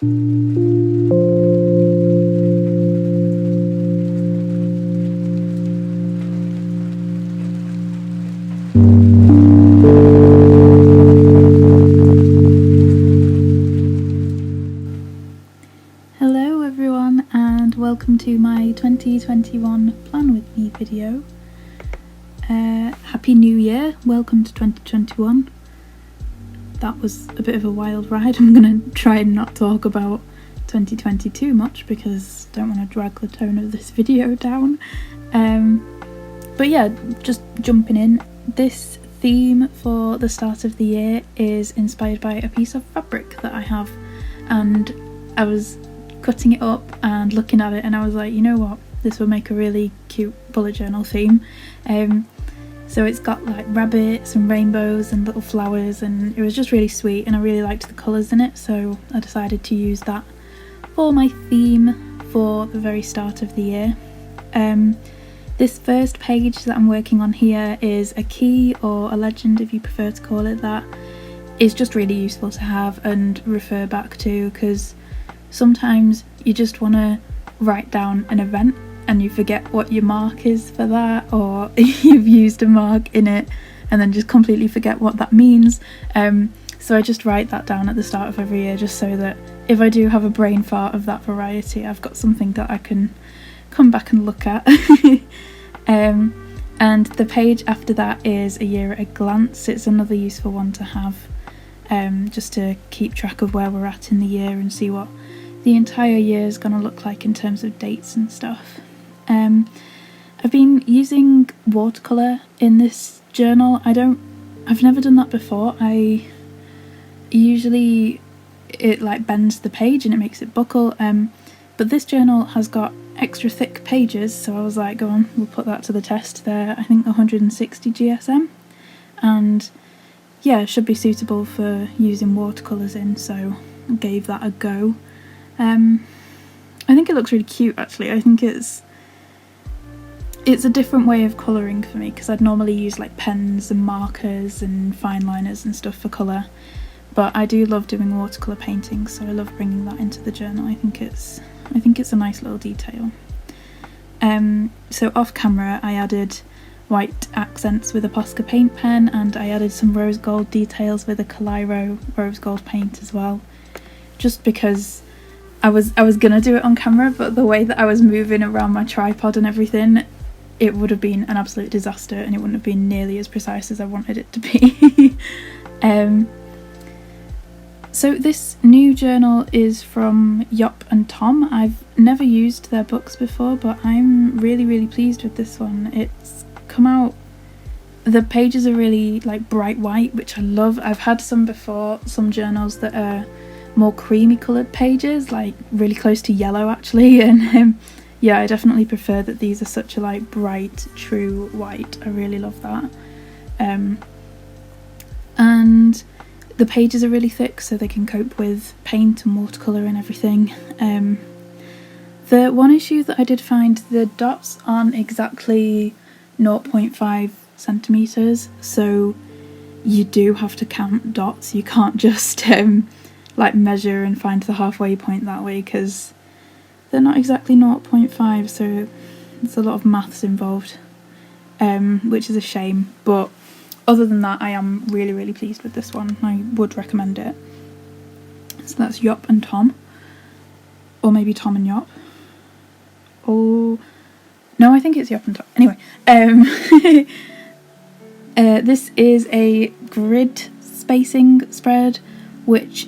Hello everyone, and welcome to my 2021 Plan With Me video. Happy New Year, welcome to 2021. That was a bit of a wild ride. I'm going to try and not talk about 2020 too much because I don't want to drag the tone of this video down. But yeah, just jumping in. This theme for the start of the year is inspired by a piece of fabric that I have, and I was cutting it up and looking at it and I was like, you know what, this will make a really cute bullet journal theme. So it's got like rabbits and rainbows and little flowers, and it was just really sweet and I really liked the colours in it, so I decided to use that for my theme for the very start of the year. This first page that I'm working on here is a key, or a legend if you prefer to call it that. It's just really useful to have and refer back to, because sometimes you just want to write down an event and you forget what your mark is for that, or you've used a mark in it and then just completely forget what that means. So I just write that down at the start of every year, just so that if I do have a brain fart of that variety, I've got something that I can come back and look at. And the page after that is a year at a glance. It's another useful one to have, just to keep track of where we're at in the year and see what the entire year is going to look like in terms of dates and stuff. I've been using watercolour in this journal. I've never done that before. I usually, it like bends the page and it makes it buckle, but this journal has got extra thick pages, so I was like, go on, we'll put that to the test. They're, I think, 160 GSM, and yeah, it should be suitable for using watercolours in, so I gave that a go. I think it looks really cute actually. I think it's a different way of colouring for me, because I'd normally use like pens and markers and fine liners and stuff for colour, but I do love doing watercolour painting, so I love bringing that into the journal. I think it's a nice little detail. So off camera I added white accents with a Posca paint pen, and I added some rose gold details with a Colourful rose gold paint as well, just because I was gonna do it on camera, but the way that I was moving around my tripod and everything, it would have been an absolute disaster and it wouldn't have been nearly as precise as I wanted it to be. So this new journal is from Yop and Tom. I've never used their books before, but I'm really pleased with this one. It's come out, the pages are really like bright white, which I love. I've had some before, some journals that are more creamy coloured pages, like really close to yellow actually, and yeah, I definitely prefer that these are such a like bright true white. I really love that. And the pages are really thick, so they can cope with paint and watercolour and everything. The one issue that I did find, the dots aren't exactly 0.5 centimetres, so you do have to count dots. You can't just like measure and find the halfway point that way, because they're not exactly 0.5, so there's a lot of maths involved, which is a shame, but other than that I am really pleased with this one. I would recommend it. So that's Yop and Tom, or maybe Tom and Yop. Oh no, I think it's Yop and Tom. Anyway, this is a grid spacing spread, which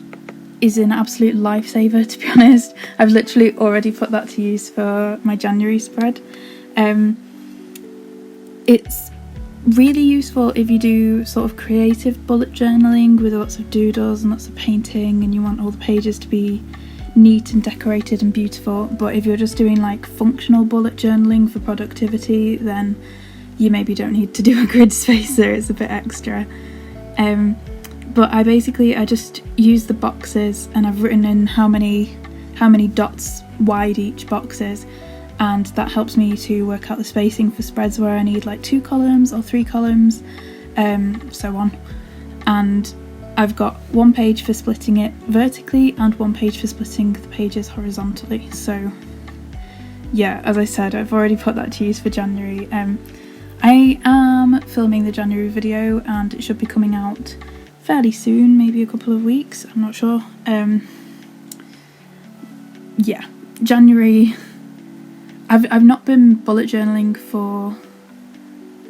is an absolute lifesaver, to be honest. I've literally already put that to use for my January spread. It's really useful if you do sort of creative bullet journaling with lots of doodles and lots of painting, and you want all the pages to be neat and decorated and beautiful. But if you're just doing like functional bullet journaling for productivity, then you maybe don't need to do a grid spacer, it's a bit extra. But I just use the boxes, and I've written in how many dots wide each box is, and that helps me to work out the spacing for spreads where I need like 2 columns or 3 columns, so on. And I've got one page for splitting it vertically and one page for splitting the pages horizontally. So yeah, as I said, I've already put that to use for January. I am filming the January video and it should be coming out fairly soon, maybe a couple of weeks, I'm not sure. Yeah, January, I've not been bullet journaling for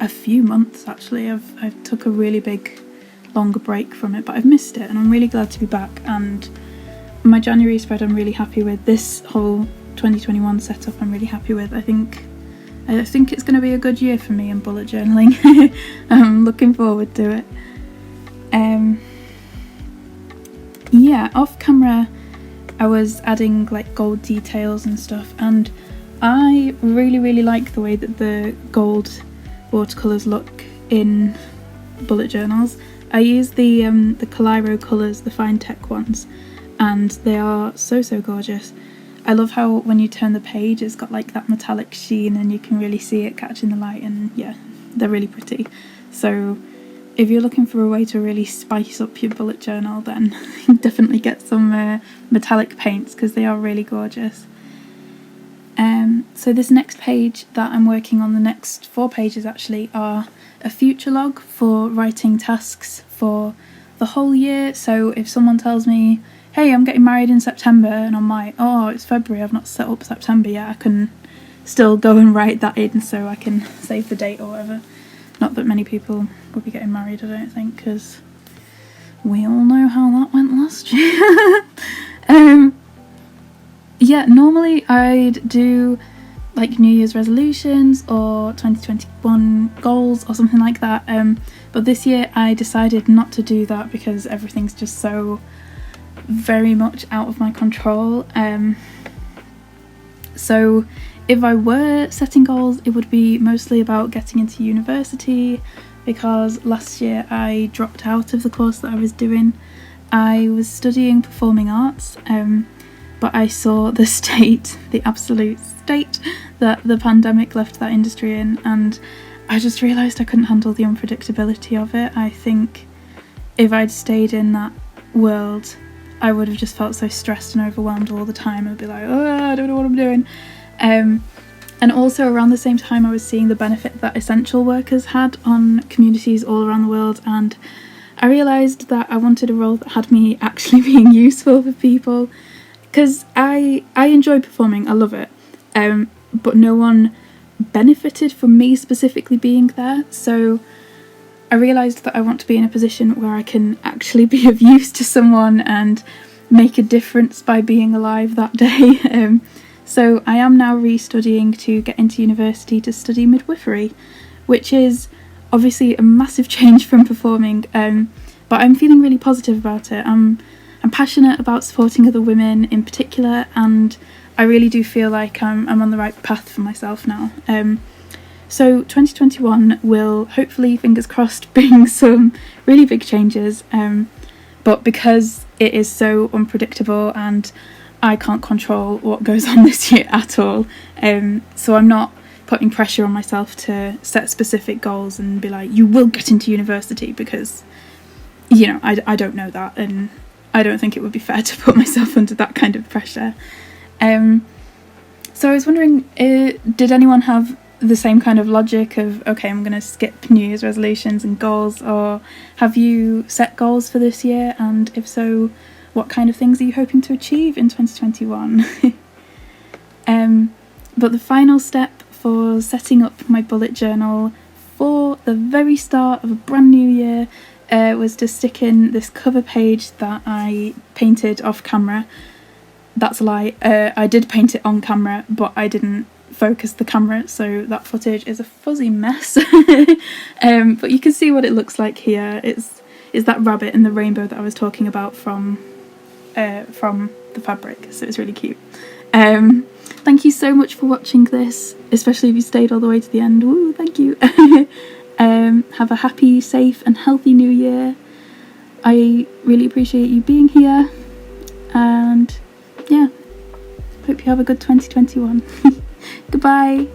a few months actually. I've took a really big longer break from it, but I've missed it and I'm really glad to be back. And my January spread I'm really happy with. This whole 2021 setup I'm really happy with. I think it's going to be a good year for me in bullet journaling. I'm looking forward to it. Yeah, off camera I was adding like gold details and stuff, and I really like the way that the gold watercolours look in bullet journals. I use the Colourful colours, the fine tech ones, and they are so gorgeous. I love how when you turn the page it's got like that metallic sheen and you can really see it catching the light, and yeah, they're really pretty. So if you're looking for a way to really spice up your bullet journal, then definitely get some metallic paints because they are really gorgeous. So this next page that I'm working on, the next 4 pages actually, are a future log for writing tasks for the whole year. So if someone tells me, hey, I'm getting married in September, and I'm like, oh, it's February, I've not set up September yet, I can still go and write that in so I can save the date or whatever. Not that many people will be getting married, I don't think, because we all know how that went last year. Yeah, normally I'd do like New Year's resolutions or 2021 goals or something like that, but this year I decided not to do that because everything's just so very much out of my control. So if I were setting goals, it would be mostly about getting into university, because last year I dropped out of the course that I was doing. I was studying performing arts, but I saw the state, the absolute state that the pandemic left that industry in, and I just realised I couldn't handle the unpredictability of it. I think if I'd stayed in that world, I would have just felt so stressed and overwhelmed all the time. I'd be like, oh, I don't know what I'm doing. And also around the same time I was seeing the benefit that essential workers had on communities all around the world, and I realised that I wanted a role that had me actually being useful for people, because I enjoy performing, I love it, but no one benefited from me specifically being there. So I realised that I want to be in a position where I can actually be of use to someone and make a difference by being alive that day. So I am now restudying to get into university to study midwifery, which is obviously a massive change from performing, but I'm feeling really positive about it. I'm passionate about supporting other women in particular, and I really do feel like I'm on the right path for myself now. So 2021 will hopefully, fingers crossed, bring some really big changes, but because it is so unpredictable and I can't control what goes on this year at all, so I'm not putting pressure on myself to set specific goals and be like, you will get into university, because, you know, I don't know that, and I don't think it would be fair to put myself under that kind of pressure. So I was wondering, did anyone have the same kind of logic of, okay, I'm going to skip New Year's resolutions and goals, or have you set goals for this year, and if so, what kind of things are you hoping to achieve in 2021? But the final step for setting up my bullet journal for the very start of a brand new year was to stick in this cover page that I painted off camera. That's a lie, I did paint it on camera, but I didn't focus the camera, so that footage is a fuzzy mess. But you can see what it looks like here. It's that rabbit and the rainbow that I was talking about from the fabric, so it's really cute. Thank you so much for watching this, especially if you stayed all the way to the end. Woo, thank you. Have a happy, safe and healthy new year. I really appreciate you being here, and yeah, hope you have a good 2021. Goodbye.